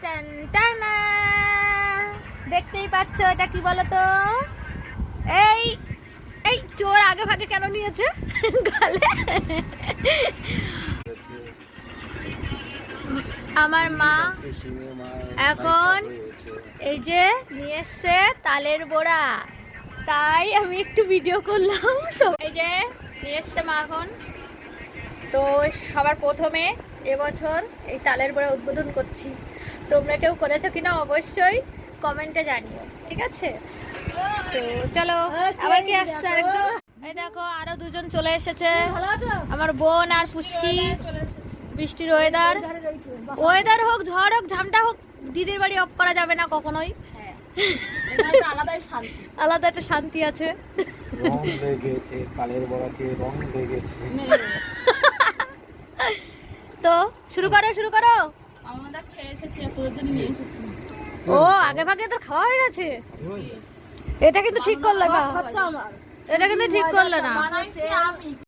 টান টানা, দেখতেই পাচ্ছ এটা কি বলতো? এই এই চোর আগে ভাগে কেন নিয়েছে গালে? আমার মা এখন এই যে নিয়ে এসছে তালের বড়া, তাই আমি একটু ভিডিও করলাম। এই যে নিয়ে এসছে মা এখন। তো সবার প্রথমে এবছর এই তালের বড়া উদ্বোধন করছি। তোমরা কেউ করেছো কিনা অবশ্যই কমেন্টে জানিও, ঠিক আছে? তো চলো, আবার কি আসছে আরেকজন। এই দেখো আরো দুজন চলে এসেছে, আমার বোন আর পুচকি। বৃষ্টির ওয়েদার, ওয়েদার হোক ঝড় হোক ঝামটা হোক, দিদির বাড়ি অফ করা যাবে না কখনোই। আলাদা একটা শান্তি আছে। তো শুরু করো শুরু করো। ও আগে ভাগে তো খাওয়া হয়ে গেছে। এটা কিন্তু ঠিক করলে না, এটা কিন্তু ঠিক করলে না।